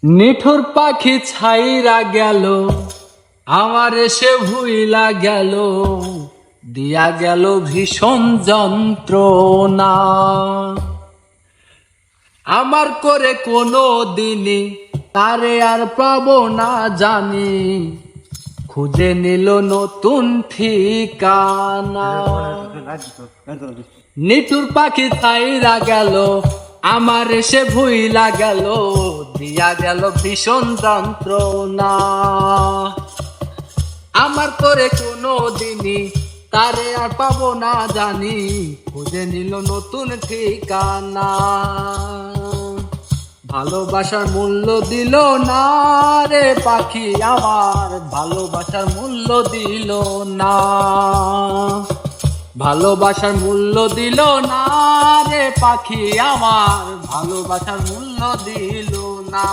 নিঠুর পাখি ছাইরা গেল, আমার এসে ভুইলা গেল, দিয়া গেল ভীষণ যন্ত্রণা। আমার করে কোনো দিনই তারে আর পাবো না জানি, খুঁজে নিল নতুন ঠিকানা। নিঠুর পাখি ছাইরা গেল, আমার এসে ভুইলা গেল, দিয়া গেল ভীষণ যন্ত্রণা। আমার করে কোনো দিনই তারে আর পাবো না জানি, খুঁজে নিল নতুন ঠিকানা। ভালোবাসার মূল্য দিল না রে পাখি আমার, ভালোবাসার মূল্য দিল না। ভালোবাসার মূল্য দিল না রে পাখি আমার, ভালোবাসার মূল্য দিল না।